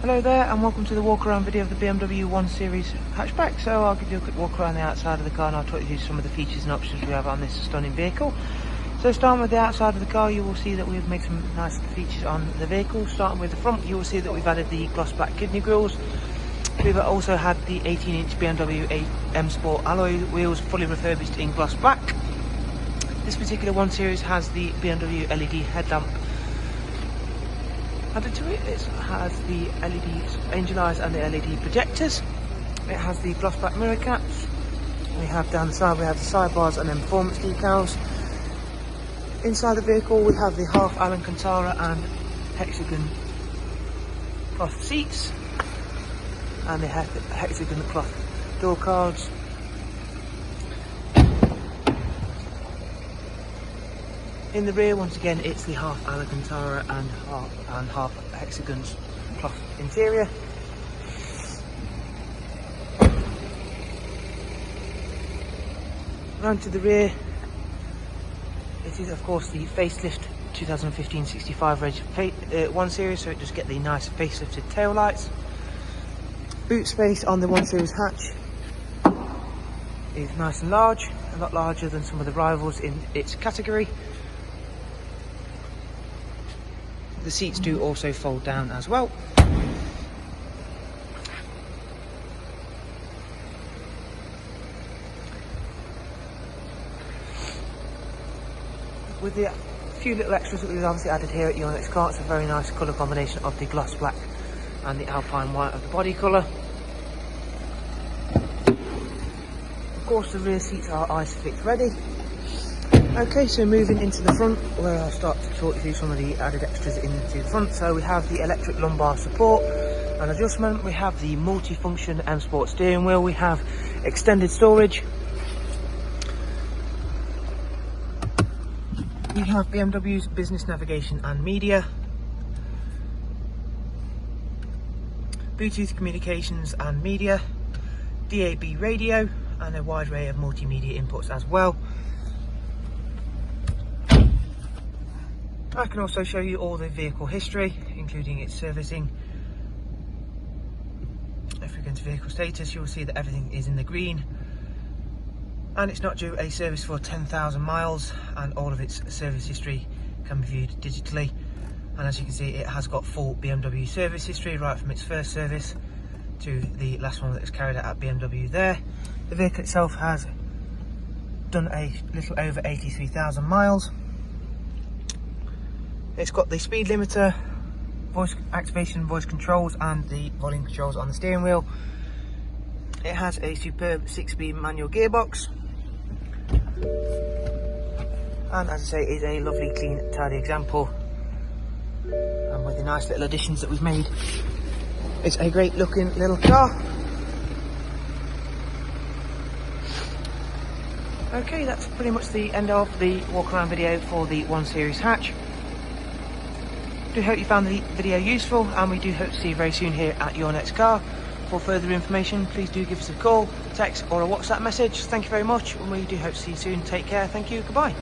Hello there and welcome to the walk around video of the BMW 1 Series hatchback. So I'll give you a quick walk around the outside of the car and I'll talk you through some of the features and options we have on this stunning vehicle. So starting with the outside of the car, you will see that we've made some nice features on the vehicle. Starting with the front, you will see that we've added the gloss black kidney grills. We've also had the 18-inch BMW M Sport alloy wheels fully refurbished in gloss black. This particular 1 Series has the BMW LED headlamp added to it. It has the LED angel eyes and the LED projectors. It has the gloss black mirror caps. We have down the side, we have the sidebars and then performance decals. Inside the vehicle we have the half Alcantara and hexagon cloth seats and the hexagon cloth door cards. In the rear, once again, it's the half Alcantara and half hexagons cloth interior. Round to the rear, it is of course the facelift 2015 65 reg 1 Series, so it does get the nice facelifted tail lights. Boot space on the 1 Series hatch is nice and large, a lot larger than some of the rivals in its category. The seats do also fold down as well. With the few little extras that we've obviously added here at your next car, it's a very nice colour combination of the gloss black and the alpine white of the body colour. Of course the rear seats are ISOFIX ready. Okay, so moving into the front, where I'll start to talk you through some of the added extras into the front. So we have the electric lumbar support and adjustment, we have the multi-function M Sport steering wheel, we have extended storage, we have BMW's business navigation and media, Bluetooth communications and media, DAB radio and a wide array of multimedia inputs as well. I can also show you all the vehicle history, including its servicing. If we go into vehicle status, you'll see that everything is in the green and it's not due a service for 10,000 miles, and all of its service history can be viewed digitally. And as you can see, it has got full BMW service history right from its first service to the last one that was carried out at BMW there. The vehicle itself has done a little over 83,000 miles. It's got the speed limiter, voice activation, voice controls and the volume controls on the steering wheel. It has a superb 6-speed manual gearbox. And as I say, it is a lovely, clean, tidy example. And with the nice little additions that we've made, it's a great looking little car. Okay, that's pretty much the end of the walk around video for the 1 Series hatch. Do hope you found the video useful, and we do hope to see you very soon here at your next car. For further information, please do give us a call, text or a WhatsApp message. Thank you very much, and we do hope to see you soon. Take care, thank you, goodbye.